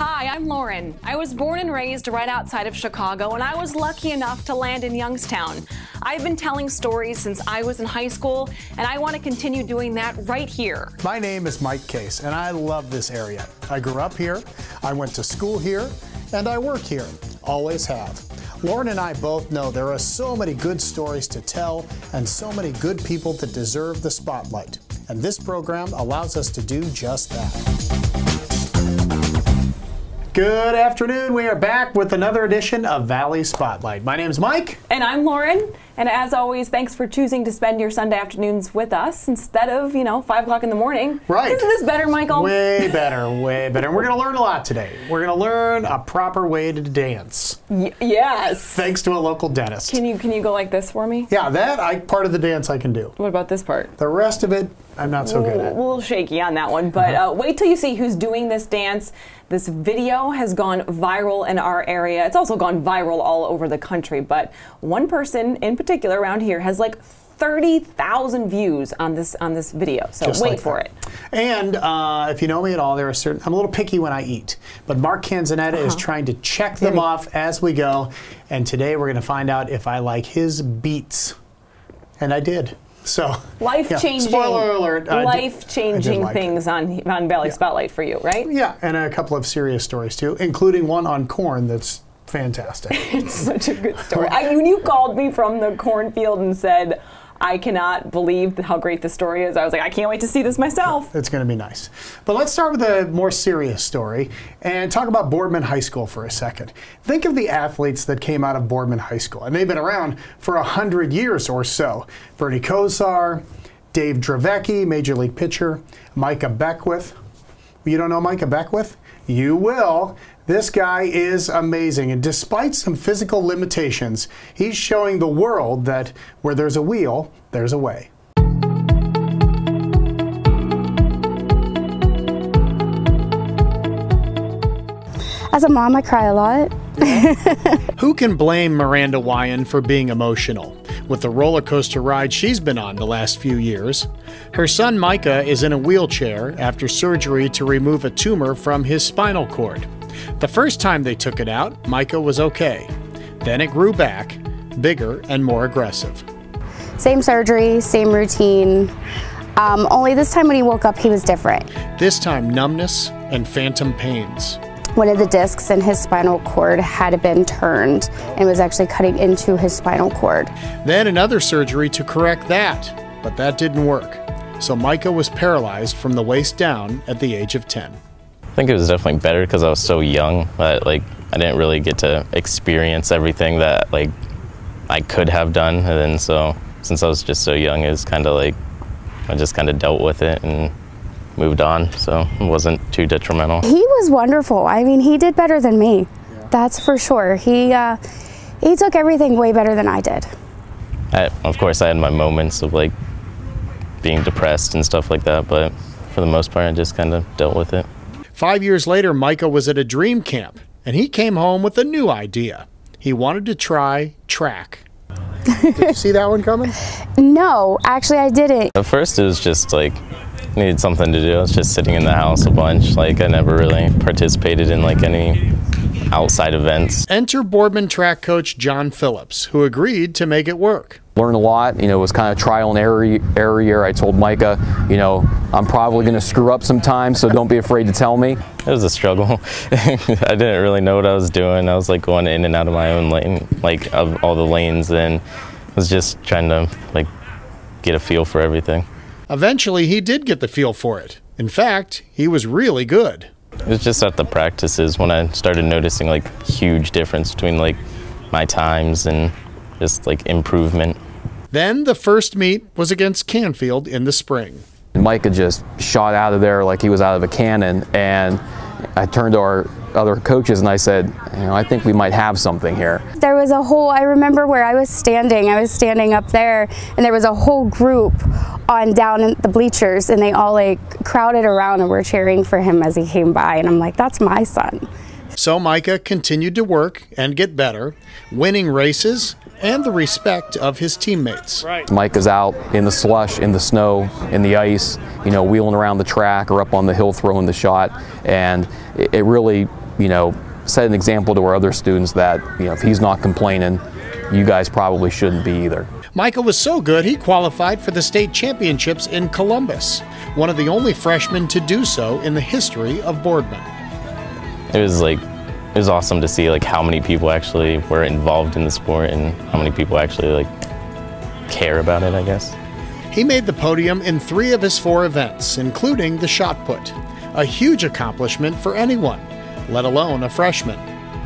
Hi, I'm Lauren. I was born and raised right outside of Chicago, and I was lucky enough to land in Youngstown. I've been telling stories since I was in high school, and I want to continue doing that right here. My name is Mike Case, and I love this area. I grew up here, I went to school here, and I work here. Always have. Lauren and I both know there are so many good stories to tell and so many good people that deserve the spotlight. And this program allows us to do just that. Good afternoon. We are back with another edition of Valley Spotlight. My name is Mike. And I'm Lauren. And as always, thanks for choosing to spend your Sunday afternoons with us instead of, 5 o'clock in the morning. Right. Isn't this better, Michael? Way better, way better. And we're going to learn a lot today. We're going to learn a proper way to dance. Yes. Thanks to a local dentist. Can you go like this for me? Yeah, part of the dance I can do. What about this part? The rest of it, I'm not so good at. A little shaky on that one, but wait till you see who's doing this dance. This video has gone viral in our area. It's also gone viral all over the country, but one person in particular around here has like 30,000 views on this video. So just wait for it. And if you know me at all, I'm a little picky when I eat, but Mark Canzonetta is trying to check them off as we go. And today we're going to find out if I like his beats. And I did. So life-changing, spoiler alert, life-changing things on Valley Spotlight for you, right? Yeah, and a couple of serious stories too, including one on corn that's fantastic. It's such a good story. When you called me from the cornfield and said, I cannot believe how great this story is, I was like, I can't wait to see this myself. It's going to be nice. But let's start with a more serious story and talk about Boardman High School for a second. Think of the athletes that came out of Boardman High School, and they've been around for 100 years or so. Bernie Kosar, Dave Dravecky, Major League pitcher, Micah Beckwith. You don't know Micah Beckwith? You will. This guy is amazing, and despite some physical limitations, he's showing the world that where there's a wheel, there's a way. As a mom, I cry a lot. Who can blame Miranda Wyan for being emotional? With the roller coaster ride she's been on the last few years. Her son Micah is in a wheelchair after surgery to remove a tumor from his spinal cord. The first time they took it out, Micah was okay. Then it grew back, bigger and more aggressive. Same surgery, same routine. Only this time when he woke up, he was different. This time numbness and phantom pains. One of the discs in his spinal cord had been turned and was actually cutting into his spinal cord. Then another surgery to correct that, but that didn't work. So Micah was paralyzed from the waist down at the age of 10. I think it was definitely better because I was so young that I didn't really get to experience everything that I could have done. And then so since I was just so young, it was kind of I just kind of dealt with it and moved on, so it wasn't too detrimental. He was wonderful. I mean, he did better than me. Yeah. That's for sure. He took everything way better than I did. Of course, I had my moments of being depressed and stuff like that, but for the most part, I just kind of dealt with it. 5 years later, Micah was at a dream camp, and he came home with a new idea. He wanted to try track. Did you see that one coming? No, actually I didn't. At first, it was just needed something to do. I was just sitting in the house a bunch. I never really participated in any outside events. Enter Boardman track coach John Phillips, who agreed to make it work. Learned a lot, it was kind of trial and error year. I told Micah, I'm probably going to screw up sometimes, so don't be afraid to tell me. It was a struggle. I didn't really know what I was doing. I was going in and out of my own lane, of all the lanes, and I was just trying to get a feel for everything. Eventually, he did get the feel for it. In fact, he was really good. It was just at the practices when I started noticing huge difference between my times and just improvement. Then the first meet was against Canfield in the spring. Micah just shot out of there like he was out of a cannon, and I turned to our other coaches and I said, I think we might have something here. There was I remember where I was standing up there, and there was a whole group down in the bleachers, and they all crowded around and were cheering for him as he came by, and I'm like, that's my son. So Micah continued to work and get better, winning races and the respect of his teammates. Right. Micah's out in the slush, in the snow, in the ice, wheeling around the track or up on the hill throwing the shot, and it really you know, set an example to our other students that, you know, if he's not complaining, you guys probably shouldn't be either. Micah was so good he qualified for the state championships in Columbus, one of the only freshmen to do so in the history of Boardman. It was awesome to see like how many people actually were involved in the sport and how many people actually like care about it, I guess. He made the podium in 3 of his 4 events, including the shot put, a huge accomplishment for anyone, let alone a freshman.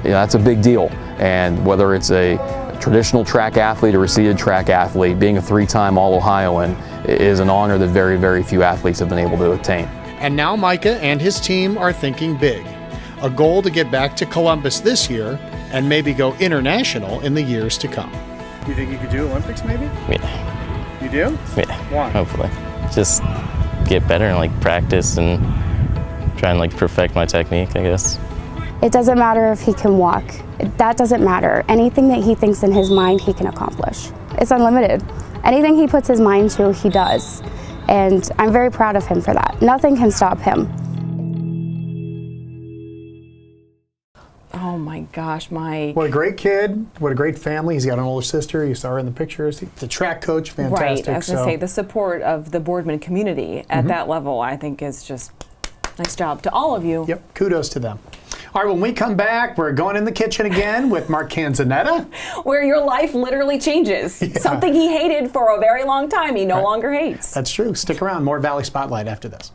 Yeah, that's a big deal, and whether it's a traditional track athlete or a seated track athlete, being a 3-time All-Ohioan is an honor that very, very few athletes have been able to attain. And now Micah and his team are thinking big. A goal to get back to Columbus this year and maybe go international in the years to come. You think you could do Olympics maybe? Yeah. You do? Yeah. Why? Hopefully. Just get better and like practice and try and like perfect my technique, I guess. It doesn't matter if he can walk. That doesn't matter. Anything that he thinks in his mind, he can accomplish. It's unlimited. Anything he puts his mind to, he does. And I'm very proud of him for that. Nothing can stop him. Oh my gosh, Mike. What a great kid. What a great family. He's got an older sister. You saw her in the pictures. He's a track coach. Fantastic. Right. I was going to say, the support of the Boardman community at that level, I think, is just nice job to all of you. Yep. Kudos to them. All right, when we come back, we're going in the kitchen again with Mark Canzonetta. Where your life literally changes. Yeah. Something he hated for a very long time, he no longer hates. That's true. Stick around. More Valley Spotlight after this.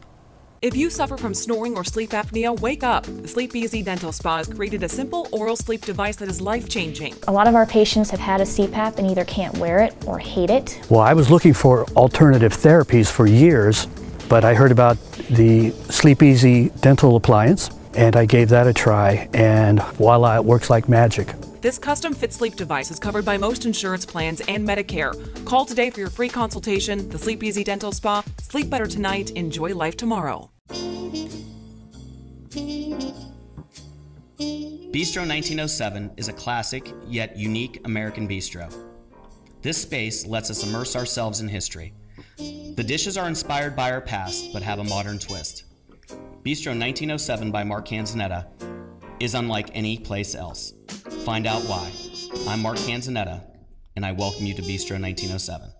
If you suffer from snoring or sleep apnea, wake up. The Sleep Easy Dental Spa has created a simple oral sleep device that is life-changing. A lot of our patients have had a CPAP and either can't wear it or hate it. Well, I was looking for alternative therapies for years, but I heard about the Sleep Easy dental appliance, and I gave that a try, and voila, it works like magic. This custom-fit sleep device is covered by most insurance plans and Medicare. Call today for your free consultation. The Sleep Easy Dental Spa. Sleep better tonight. Enjoy life tomorrow. Bistro 1907 is a classic yet unique American bistro. This space lets us immerse ourselves in history. The dishes are inspired by our past but have a modern twist. Bistro 1907 by Mark Canzonetta is unlike any place else. Find out why. I'm Mark Canzonetta, and I welcome you to Bistro 1907.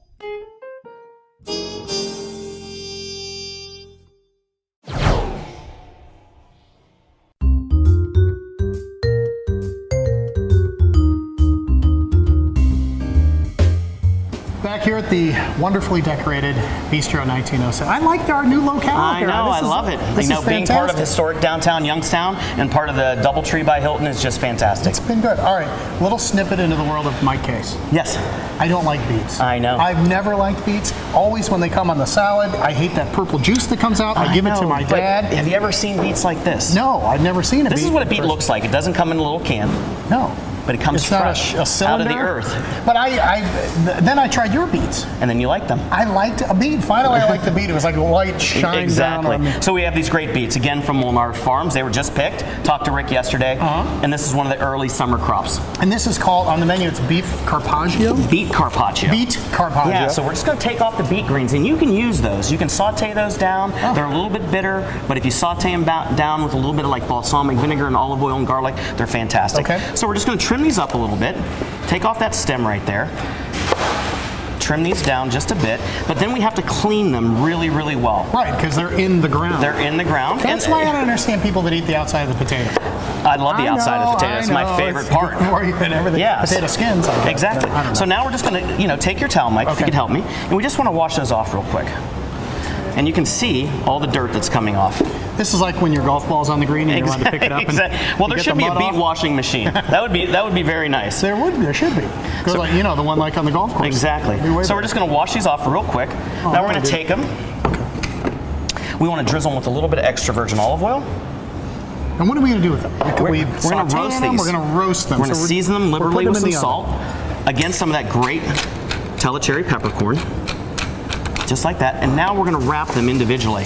Back here at the wonderfully decorated Bistro 1907. I like our new locale. I know, I love it. You know, being part of historic downtown Youngstown and part of the DoubleTree by Hilton is just fantastic. It's been good. All right, little snippet into the world of Mike Case. Yes. I don't like beets. I know. I've never liked beets. Always when they come on the salad, I hate that purple juice that comes out. I give it to my dad. Have you ever seen beets like this? No, I've never seen a beet. This is what a beet looks like. It doesn't come in a little can. No. But it comes fresh out of the earth. But then I tried your beets. And then you liked them. I liked a beet. Finally, I liked the beet. It was like a light shine down on me. So we have these great beets, again from Lutz Farms. They were just picked. Talked to Rick yesterday. And this is one of the early summer crops. And this is called, on the menu, it's beef carpaccio? Beet carpaccio. Beet carpaccio. Yeah, so we're just going to take off the beet greens, and you can use those. You can saute those down. They're a little bit bitter, but if you saute them down with a little bit of like balsamic vinegar and olive oil and garlic, they're fantastic. Okay. So we're just going to trim these up a little bit. Take off that stem right there. Trim these down just a bit, but then we have to clean them really, really well. Right, because they're in the ground. They're in the ground. That's why I don't understand people that eat the outside of the potato. I love the outside of the potato. It's my favorite part. And everything. Yes. Potato skins. Exactly. So now we're just going to, take your towel, Mike, if you could help me, and we just want to wash those off real quick. And you can see all the dirt that's coming off. This is like when your golf ball's on the green and you want to pick it up. Exactly. Well, there should be a beet washing machine. That would be very nice. There should be. So, like, the one like on the golf course. Exactly. So we're just going to wash these off real quick. Now we're going to take them. Okay. We want to drizzle them with a little bit of extra virgin olive oil. And what are we going to do with them? We're going to roast these. We're going to roast them. We're going to season them liberally with some salt. Again, some of that great Telecherry peppercorn. Just like that. And now we're going to wrap them individually.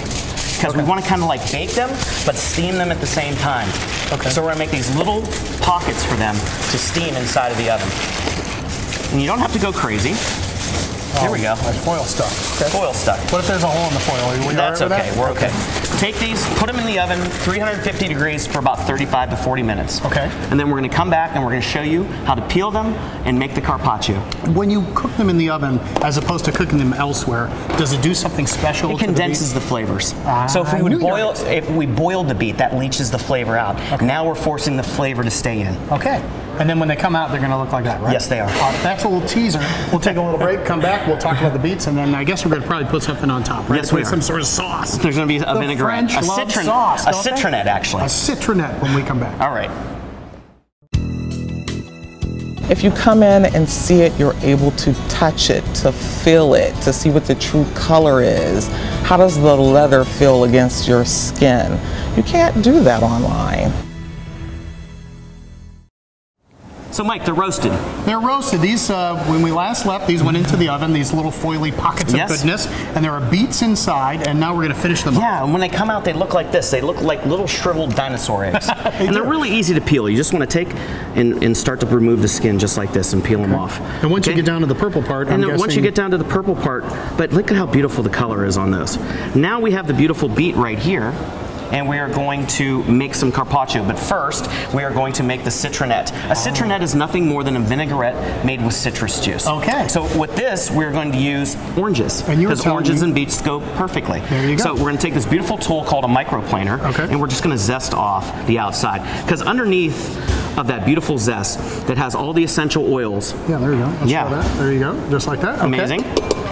Because we want to kind of like bake them, but steam them at the same time. Okay. So we're going to make these little pockets for them to steam inside of the oven. And you don't have to go crazy. Here we go. Like foil stuck. Okay. Foil stuck. What if there's a hole in the foil? That's okay. We're okay. take these, put them in the oven, 350 degrees for about 35 to 40 minutes. Okay. And then we're going to come back and we're going to show you how to peel them and make the carpaccio. When you cook them in the oven, as opposed to cooking them elsewhere, does it do something special? It condenses the flavors. So if we boiled the beet, that leaches the flavor out. Okay. Now we're forcing the flavor to stay in. Okay. And then when they come out, they're going to look like that, right? Yes, they are. That's a little teaser. We'll take a little break, come back, we'll talk about the beets, and then I guess we're going to probably put something on top, right? Yes, we are. Some sort of sauce. There's going to be a vinaigrette. A sauce, a citronette, actually. A citronette when we come back. All right. If you come in and see it, you're able to touch it, to feel it, to see what the true color is. How does the leather feel against your skin? You can't do that online. So Mike, they're roasted. They're roasted. These, when we last left, these went into the oven, these little foily pockets of goodness, and there are beets inside, and now we're going to finish them up. Yeah, and when they come out, they look like this. They look like little shriveled dinosaur eggs. And they're really easy to peel. You just want to take and start to remove the skin just like this and peel them off. And once you get down to the purple part, and then once you get down to the purple part, but look at how beautiful the color is on those. Now we have the beautiful beet right here. And we are going to make some carpaccio. But first, we are going to make the citronette. A citronette is nothing more than a vinaigrette made with citrus juice. Okay. So with this, we're going to use oranges. Because oranges and beets go perfectly. There you go. So we're going to take this beautiful tool called a microplaner, and we're just going to zest off the outside. Because underneath of that beautiful zest that has all the essential oils. Yeah, there you go. Let's show that. There you go. Just like that. Amazing.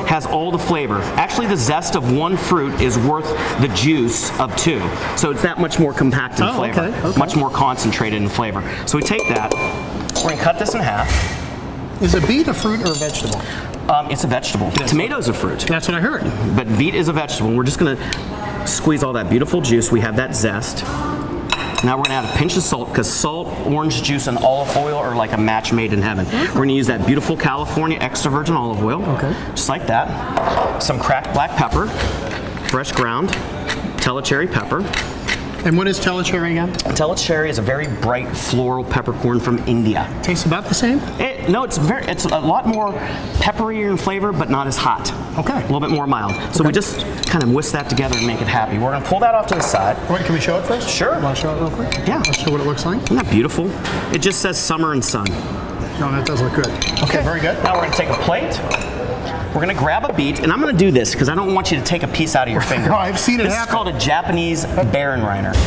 Has all the flavor. Actually, the zest of one fruit is worth the juice of two. So it's that much more compact in flavor. Much more concentrated in flavor. So we take that, we're going to cut this in half. Is a beet a fruit or a vegetable? It's a vegetable. Tomato's a fruit. That's what I heard. But beet is a vegetable. We're just going to squeeze all that beautiful juice. We have that zest. Now we're going to add a pinch of salt, because salt, orange juice, and olive oil are like a match made in heaven. We're going to use that beautiful California extra virgin olive oil, just like that. Some cracked black pepper, fresh ground, telecherry pepper. And what is telecherry again? Telecherry is a very bright floral peppercorn from India. Tastes about the same? No, it's a lot more pepperier in flavor, but not as hot. Okay. A little bit more mild. So we just kind of whisk that together and make it happy. We're going to pull that off to the side. Wait, can we show it first? Sure. Want to show it real quick? Yeah. Let's show what it looks like. Isn't that beautiful? It just says summer and sun. No, that does look good. Okay, very good. Now we're going to take a plate. We're going to grab a beet, and I'm going to do this because I don't want you to take a piece out of your finger. No, I've seen it happen. This is called a Japanese Baron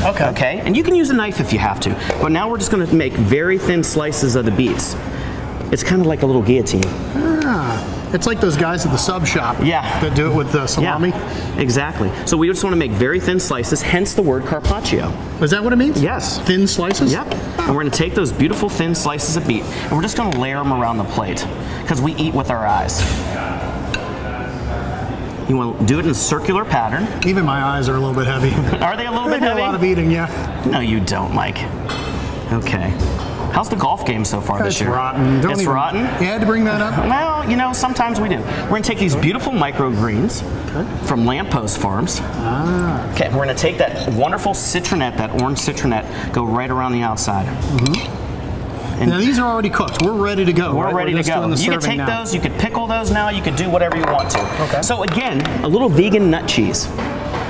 Okay. Okay? And you can use a knife if you have to. But now we're just going to make very thin slices of the beets. It's kind of like a little guillotine. It's like those guys at the sub shop that do it with the salami. Yeah, exactly. So we just want to make very thin slices, hence the word carpaccio. Is that what it means? Yes. Thin slices? Yep. And we're going to take those beautiful thin slices of beet, and we're just going to layer them around the plate, because we eat with our eyes. You want to do it in a circular pattern. Even my eyes are a little bit heavy. Are they a little bit heavy? A lot of eating, yeah. No, you don't, Mike. Okay. How's the golf game so far this year? It's rotten. It's rotten? You had to bring that up? Well, you know, sometimes we do. We're going to take these beautiful microgreens from Lutz Farms. Okay, we're going to take that wonderful citronette, that orange citronette, go right around the outside. And now these are already cooked. We're ready to go. We're ready to go. You can take those, you could pickle those now, you could do whatever you want to. Okay. So again, a little vegan nut cheese.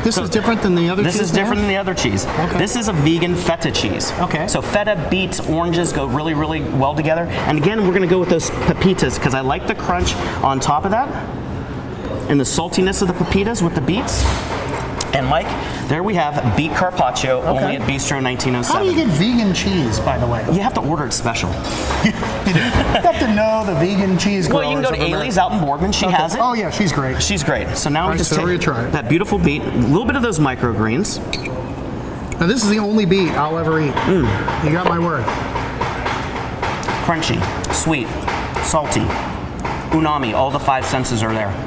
This is different than the other cheese? This is different than the other cheese. Okay. This is a vegan feta cheese. Okay. So feta, beets, oranges go really, really well together. And again, we're going to go with those pepitas because I like the crunch on top of that and the saltiness of the pepitas with the beets. And Mike, there we have beet carpaccio, only at Bistro 1907. How do you get vegan cheese, by the way? You have to order it special. You have to know the vegan cheese growers. Well, you can go to Ailey's out in Boardman. She has it. Oh, yeah, she's great. She's great. So now we just take try it. that beautiful beet, a little bit of those microgreens. Now, this is the only beet I'll ever eat. You got my word. Crunchy, sweet, salty, umami, all the five senses are there.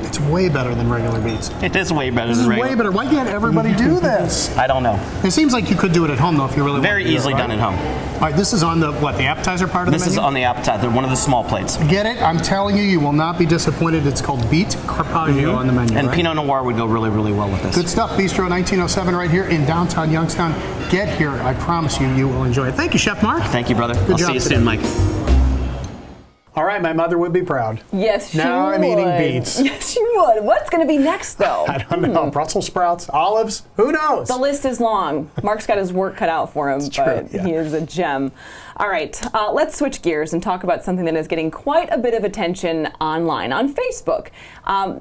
It's way better than regular beets. It is way better than regular. This is way better. Why can't everybody do this? I don't know. It seems like you could do it at home, though, if you really want to. Very easily done at home. All right, this is on the, what, the appetizer part of the menu? This is on the appetizer, one of the small plates. Get it? I'm telling you, you will not be disappointed. It's called beet carpaccio on the menu. And Pinot Noir would go really, really well with this. Good stuff. Bistro 1907 right here in downtown Youngstown. Get here. I promise you, you will enjoy it. Thank you, Chef Mark. Thank you, brother. Good I'll job see you today. soon, Mike. All right, my mother would be proud. Yes, she would. Now I'm eating beets. Yes, she would. What's going to be next, though? I don't know. Brussels sprouts, olives, who knows? The list is long. Mark's got his work cut out for him, but he is a gem. All right, let's switch gears and talk about something that is getting quite a bit of attention online, on Facebook.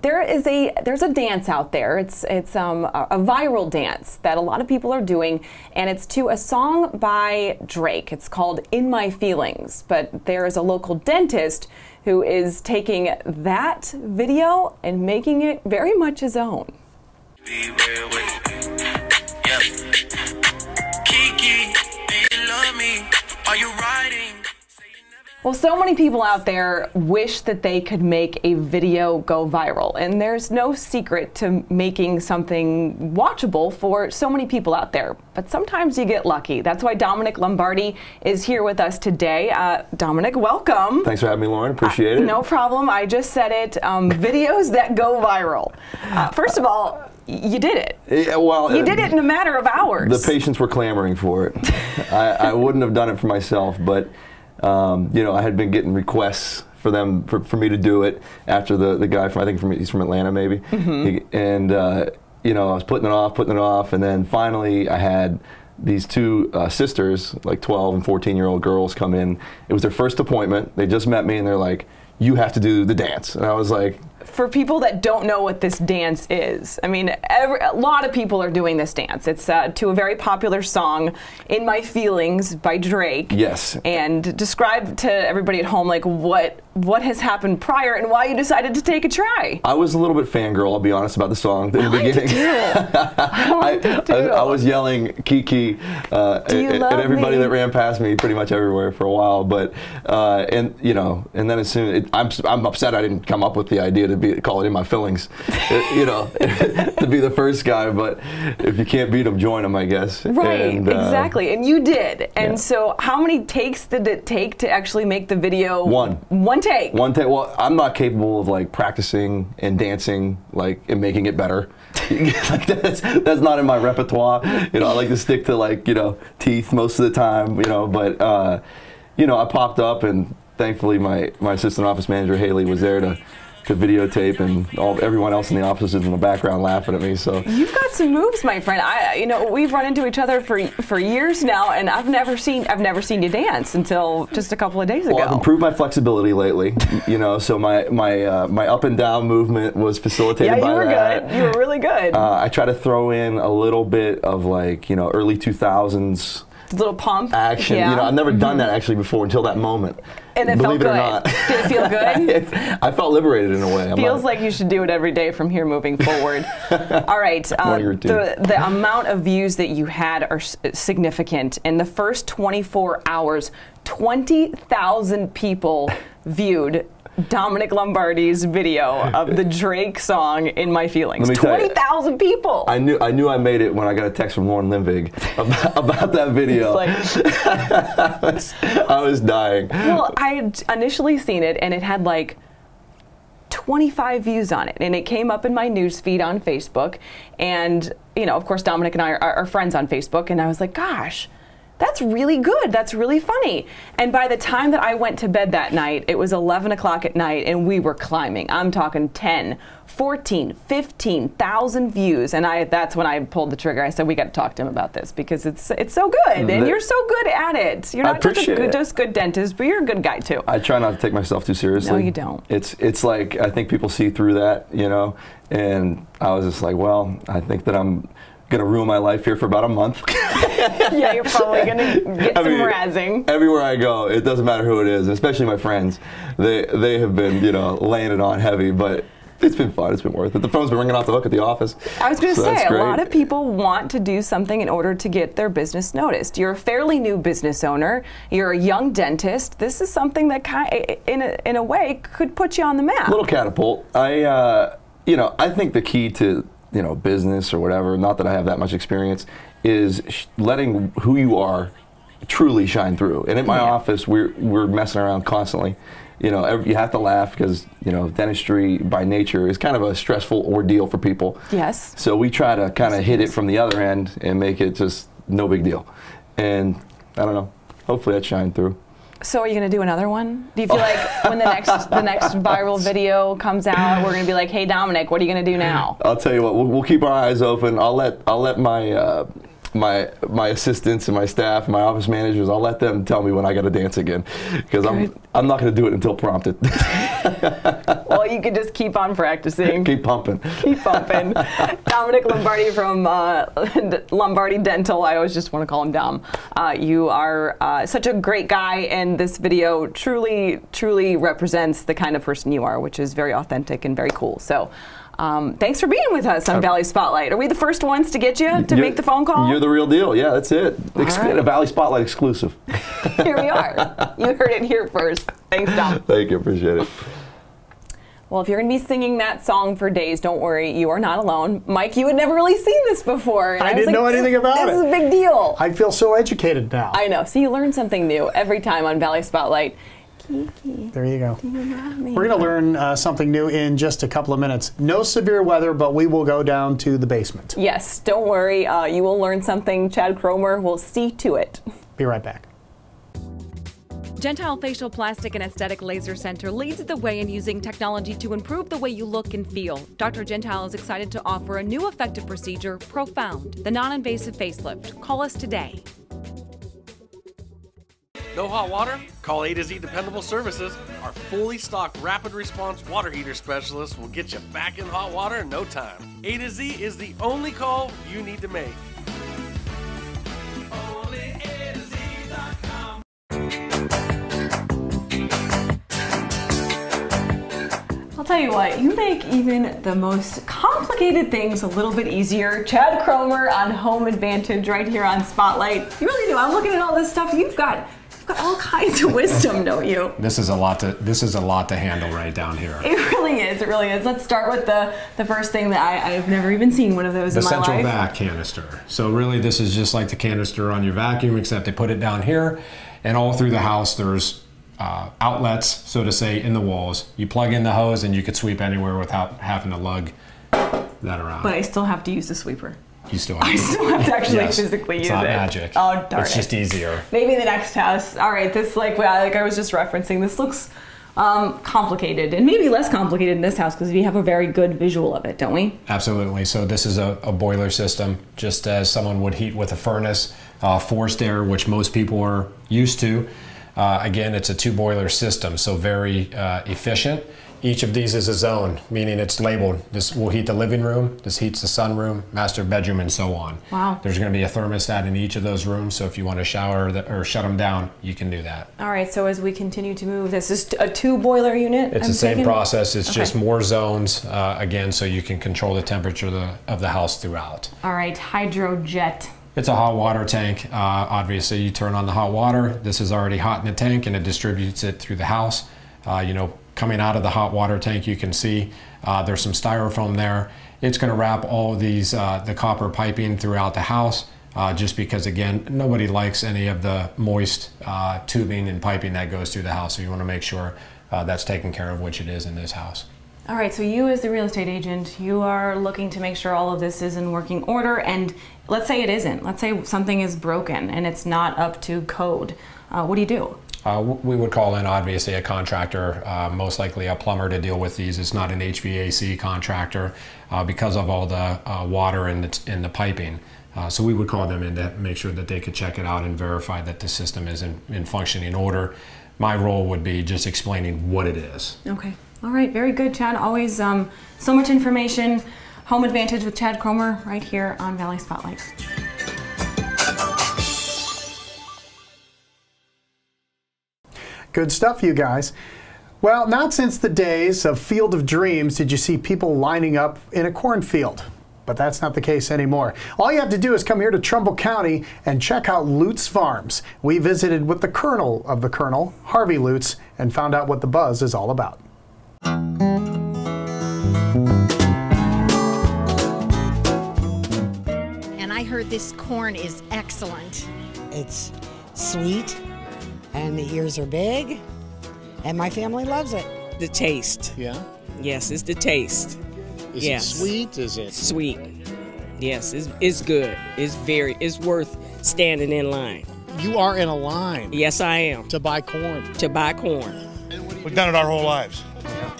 There's a dance out there. It's a viral dance that a lot of people are doing, and it's to a song by Drake. It's called "In My Feelings," but there is a local dentist who is taking that video and making it very much his own. Be real with me. Yep. Kiki, do you love me? Are you riding? Well, so many people out there wish that they could make a video go viral, and there's no secret to making something watchable for so many people out there. But sometimes you get lucky. That's why Dominic Lombardi is here with us today. Dominic, welcome. Thanks for having me, Lauren. Appreciate it. No problem. I just said it. Videos that go viral. First of all, you did it. Yeah, well, you did it in a matter of hours. The patients were clamoring for it. I wouldn't have done it for myself, but you know, I had been getting requests for them for me to do it after the guy from, I think he's from Atlanta maybe, and you know, I was putting it off, and then finally I had these two sisters, like 12 and 14-year-old girls, come in. It was their first appointment. They just met me, and they're like, "You have to do the dance," and I was like. For people that don't know what this dance is, I mean, a lot of people are doing this dance. It's to a very popular song, "In My Feelings" by Drake. Yes. And describe to everybody at home, like, what has happened prior and why you decided to take a try. I was a little bit fangirl, I'll be honest, about the song in the beginning. I was yelling Kiki at everybody that ran past me pretty much everywhere for a while, but and you know, and then as soon I'm upset I didn't come up with the idea to call it "In My Feelings," you know, to be the first guy. But if you can't beat them, join them, I guess. Right, and, exactly, and you did. And yeah. so, how many takes did it take to actually make the video? One take. Well, I'm not capable of like practicing and dancing like and making it better. Like that's not in my repertoire. You know, I like to stick to like, you know, teeth most of the time. You know, but you know, I popped up and thankfully my assistant office manager Haley was there to videotape, and everyone else in the office is in the background laughing at me. So you've got some moves, my friend. You know, we've run into each other for years now, and I've never seen you dance until just a couple of days ago. Well, I've improved my flexibility lately. You know, so my up and down movement was facilitated by that. Yeah, you were good. You were really good. I try to throw in a little bit of like, you know, early 2000s. Little pump action. Yeah. You know, I've never done that actually before until that moment. And it Believe felt it good. or not. Did it feel good? I felt liberated in a way. Feels like you should do it every day from here moving forward. All right. The amount of views that you had are significant. In the first 24 hours, 20,000 people viewed Dominic Lombardi's video of the Drake song "In My Feelings." 20,000 people. I knew I made it when I got a text from Lauren Limvig about that video. I was dying. Well, I had initially seen it, and it had like 25 views on it, and it came up in my news feed on Facebook. And you know, of course, Dominic and I are friends on Facebook, and I was like, gosh, that's really good. That's really funny. And by the time that I went to bed that night, it was 11 o'clock at night, and we were climbing. I'm talking 10, 14, 15,000 views. And that's when I pulled the trigger. I said, we got to talk to him about this because it's so good, and you're so good at it. You're not just good dentist, but you're a good guy too. I try not to take myself too seriously. No, you don't. It's like, I think people see through that, you know, and I was just like, well, I think that I'm gonna ruin my life here for about a month. Yeah, you're probably gonna get some razzing. Everywhere I go, it doesn't matter who it is, especially my friends. They have been, you know, laying it on heavy, but it's been fun. It's been worth it. The phone's been ringing off the hook at the office. I was going to say, a lot of people want to do something in order to get their business noticed. You're a fairly new business owner. You're a young dentist. This is something that, in a way, could put you on the map. A little catapult. You know, I think the key to, you know, business or whatever, not that I have that much experience, is letting who you are truly shine through. And in my office, we're messing around constantly. You know, you have to laugh because, you know, dentistry by nature is kind of a stressful ordeal for people. Yes. So we try to kind of hit it from the other end and make it just no big deal. And I don't know, hopefully that shined through. So are you going to do another one? Do you feel like when the next viral video comes out, we're going to be like, hey, Dominic, what are you going to do now? I'll tell you what, we'll keep our eyes open. I'll let my my assistants and my staff, my office managers, I'll let them tell me when I got to dance again, because I'm not going to do it until prompted. Well, you can just keep on practicing. Keep pumping. Keep pumping. Dominic Lombardi from Lombardi Dental. I always just want to call him Dom. You are such a great guy, and this video truly represents the kind of person you are, which is very authentic and very cool. So. Thanks for being with us on Valley Spotlight. Are we the first ones to get you to make the phone call? You're the real deal. Yeah, that's it. Right. A Valley Spotlight exclusive. Here we are. You heard it here first. Thanks, Dom. Thank you. Appreciate it. Well, if you're going to be singing that song for days, don't worry. You are not alone. Mike, you had never really seen this before. I didn't know anything about it. This is a big deal. I feel so educated now. I know. So you learn something new every time on Valley Spotlight. There you go. We're going to learn something new in just a couple of minutes. No severe weather, but we will go down to the basement. Yes, don't worry. You will learn something. Chad Kroeger will see to it. Be right back. Gentile Facial Plastic and Aesthetic Laser Center leads the way in using technology to improve the way you look and feel. Dr. Gentile is excited to offer a new effective procedure, Profound, the non-invasive facelift. Call us today. No hot water? Call A to Z Dependable Services. Our fully stocked rapid response water heater specialist will get you back in hot water in no time. A to Z is the only call you need to make. Only A-to-Z.com. I'll tell you what, you make even the most complicated things a little bit easier. Chad Kroeger on Home Advantage right here on Spotlight. You really do. I'm looking at all this stuff you've got all kinds of wisdom, don't you? This is a lot to handle right down here. It really is. It really is. Let's start with the first thing that I've never even seen one of those in my life. The central vac canister. So really, this is just like the canister on your vacuum, except they put it down here, and all through the house there's outlets, so to say, in the walls. You plug in the hose, and you could sweep anywhere without having to lug that around. But I still have to use the sweeper. You still have to actually physically use it. It's not magic. Oh, darn It's just easier. Maybe the next house. All right, this like I was just referencing, this looks complicated, and maybe less complicated in this house because we have a very good visual of it, don't we? Absolutely. So this is a boiler system, just as someone would heat with a furnace, forced air, which most people are used to. Again, it's a 2-boiler system, so very efficient. Each of these is a zone, meaning it's labeled. This will heat the living room, this heats the sunroom, master bedroom, and so on. Wow. There's going to be a thermostat in each of those rooms, so if you want to shower or shut them down, you can do that. All right, so as we continue to move, this is a 2-boiler unit? It's the same process, it's just more zones, again, so you can control the temperature of the house throughout. All right, hydrojet. It's a hot water tank. Obviously, you turn on the hot water. This is already hot in the tank, and it distributes it through the house. Coming out of the hot water tank, you can see there's some styrofoam there. It's going to wrap all of these, the copper piping throughout the house, just because, again, nobody likes any of the moist tubing and piping that goes through the house. So you want to make sure that's taken care of, which it is in this house. All right, so you as the real estate agent, you are looking to make sure all of this is in working order, and let's say it isn't. Let's say something is broken and it's not up to code. What do you do? We would call in, obviously, a contractor, most likely a plumber, to deal with these. It's not an HVAC contractor because of all the water in the piping. So we would call them in to make sure that they could check it out and verify that the system is in functioning order. My role would be just explaining what it is. Okay. All right. Very good, Chad. Always so much information. Home Advantage with Chad Kroeger right here on Valley Spotlight. Good stuff, you guys. Well, not since the days of Field of Dreams did you see people lining up in a cornfield. But that's not the case anymore. All you have to do is come here to Trumbull County and check out Lutz Farms. We visited with the colonel of the colonel, Harvey Lutz, and found out what the buzz is all about. And I heard this corn is excellent. It's sweet. And the ears are big, and my family loves it. The taste. Yeah? Yes, it's the taste. Is it sweet? Is it? Sweet. Yes, it's good. It's worth standing in line. You are in a line. Yes, I am. To buy corn. To buy corn. We've done it our whole lives.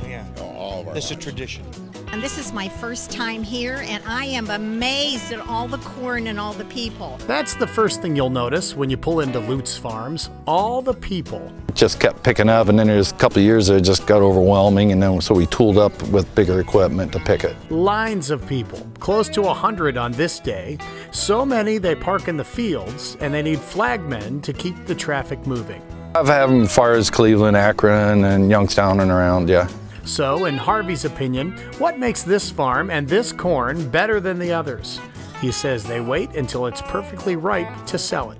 Yeah. All of our It's a tradition. And this is my first time here, and I am amazed at all the corn and all the people. That's the first thing you'll notice when you pull into Lutz Farms, all the people. Just kept picking up, and then there's a couple of years that it just got overwhelming, and then so we tooled up with bigger equipment to pick it. Lines of people, close to 100 on this day. So many they park in the fields, and they need flagmen to keep the traffic moving. I've had them as far as Cleveland, Akron, and Youngstown and around, yeah. So, in Harvey's opinion, what makes this farm and this corn better than the others? He says they wait until it's perfectly ripe to sell it.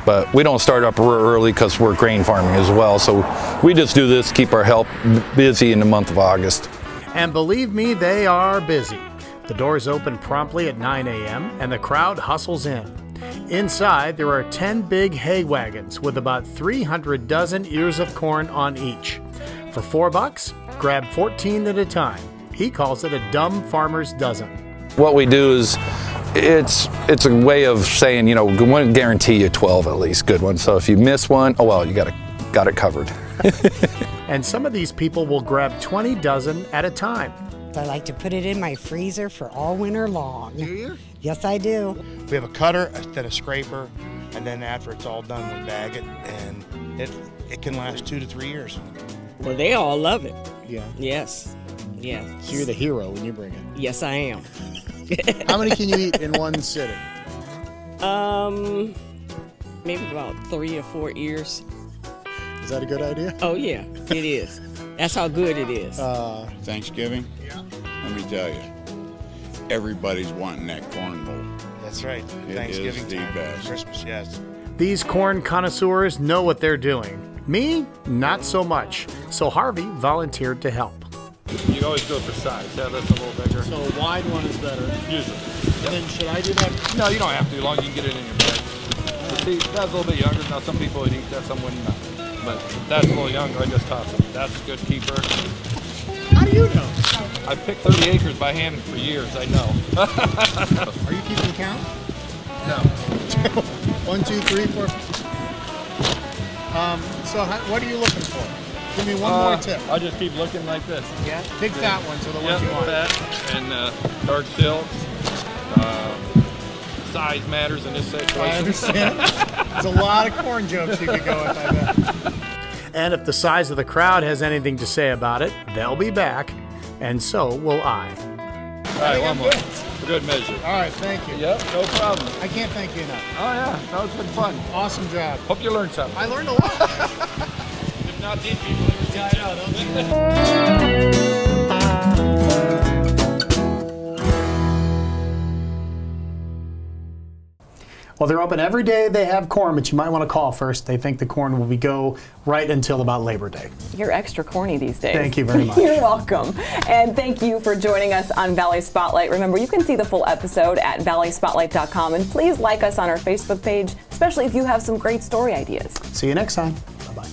But we don't start up real early because we're grain farming as well, so we just do this to keep our help busy in the month of August. And believe me, they are busy. The doors open promptly at 9 a.m. and the crowd hustles in. Inside, there are 10 big hay wagons with about 300 dozen ears of corn on each. For $4, grab 14 at a time. He calls it a dumb farmer's dozen. What we do is, it's a way of saying, you know, we want to guarantee you 12 at least good ones. So if you miss one, oh well, you got it covered. And some of these people will grab 20 dozen at a time. I like to put it in my freezer for all winter long. Do you? Yes, I do. We have a cutter, then a scraper, and then after it's all done, we bag it, and it can last 2 to 3 years. Well, they all love it. Yeah. Yes. Yes. So you're the hero when you bring it. Yes, I am. How many can you eat in one sitting? Maybe about 3 or 4 ears. Is that a good idea? Oh yeah, it is. That's how good it is. Thanksgiving? Yeah. Let me tell you, everybody's wanting that corn bowl. That's right. It Thanksgiving is the time. best. Christmas, yes. These corn connoisseurs know what they're doing. Me, not so much. So Harvey volunteered to help. You always go for size. Yeah, that's a little bigger. So a wide one is better. Usually. And then should I do that? No, you don't have to. As long as you can get it in your bag. But see, that's a little bit younger. Now, some people would eat that, some would not. But that's a little younger. I just tossed it. That's a good keeper. How do you know? I picked 30 acres by hand for years. I know. Are you keeping count? No. 1, 2, 3, 4. So what are you looking for? Give me one more tip. I'll just keep looking like this. Yeah? Big fat ones are the ones you want. Fat and dark silks. Size matters in this situation. I understand. There's a lot of corn jokes you could go with, I bet. And if the size of the crowd has anything to say about it, they'll be back, and so will I. All right, one more. For good measure. All right, thank you. Yep, no problem. I can't thank you enough. Oh yeah, no, it's been fun. Awesome job. Hope you learned something. I learned a lot. If not these people, I know. Well, they're open every day. They have corn, but you might want to call first. They think the corn will go right until about Labor Day. You're extra corny these days. Thank you very much. You're welcome. And thank you for joining us on Valley Spotlight. Remember, you can see the full episode at valleyspotlight.com. And please like us on our Facebook page, especially if you have some great story ideas. See you next time. Bye-bye.